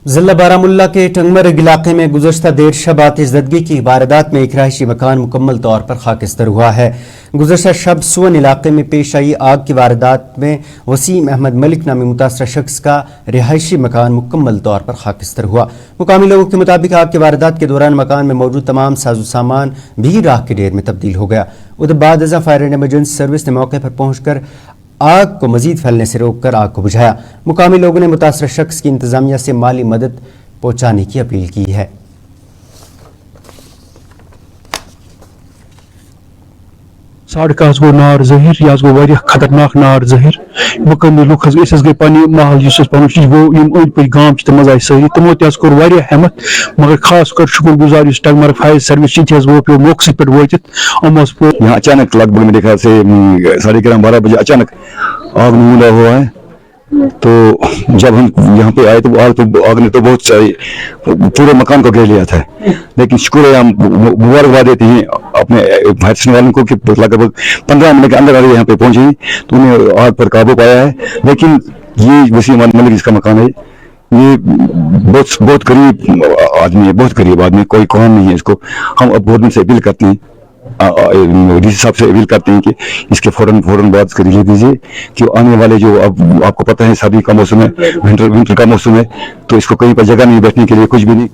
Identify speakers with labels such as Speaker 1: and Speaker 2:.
Speaker 1: ضلع بارہمولہ کے ٹنگمرگ علاقے میں گزشتہ دیر شب آتش زدگی کی واردات میں ایک رہائشی مکان مکمل طور پر خاکستر ہوا ہے۔ گزشتہ شب سون علاقے میں پیش آئی آگ کی واردات میں وسیم احمد ملک نامی متاثرہ شخص کا رہائشی مکان مکمل طور پر خاکستر ہوا۔ مقامی لوگوں کے مطابق آگ کی واردات کے دوران مکان میں موجود تمام ساز و سامان بھی راکھ کے ڈھیر میں تبدیل ہو گیا۔ ادھر بعد ازاں فائر اینڈ ایمرجنسی سروس نے موقع پر پہنچ کر آگ کو مزید پھیلنے سے روک کر آگ کو بجھایا۔ مقامی لوگوں نے متاثرہ شخص کی انتظامیہ سے مالی مدد پہنچانے کی اپیل کی ہے۔
Speaker 2: سڑک گو نار ظٲہِر، یہِ گو واریاہ خطرناک نار ظٲہِر۔ مقٲمی لُکھ أسۍ گٔے پننہِ محل یُس اَسہِ پنُن چھُ یہِ گوٚو یِم أنٛدۍ پٔکۍ گام چھِ تِم حظ آیہِ سٲری، تِمو تہِ حظ کوٚر واریاہ ہٮ۪مت، مگر خاص کر شُکر گُزار یُس ٹنگمرگ فائر سروس چھِ تہِ حظ پیٚو موقعس پٮ۪ٹھ وٲتِتھ یِمو حظ پیٚو
Speaker 3: یہاں اچانک لگ بھگ میرے خیال سے 11:30 بجے اچانک آگ نمودار ہوا ہے۔ تو جب ہم یہاں پہ آئے تو آگ نے تو بہت ساری پورے مکان کو گھیر لیا تھا، لیکن شکر ہے ہم مبارکباد دیتے ہیں اپنے فائر اسٹیشن والوں کو کہ لگ بھگ 15 منٹ کے اندر یہ یہاں پہ پہنچے تو انہیں آگ پر قابو پایا ہے۔ لیکن یہ وسیم احمد ملک جس کا مکان ہے یہ بہت قریب آدمی ہے، بہت قریب آدمی، کوئی کام نہیں ہے اس کو۔ ہم اب گورنمنٹ سے اپیل کرتے ہیں، ڈی سی صاحب سے اپیل کرتے ہیں کہ اس کے فوراً بعد کر دیجیے کہ آنے والے جو اب آپ کو پتہ ہے سردی کا موسم ہے، ونٹر کا موسم ہے، تو اس کو کہیں پر جگہ نہیں بیٹھنے کے لیے، کچھ بھی نہیں۔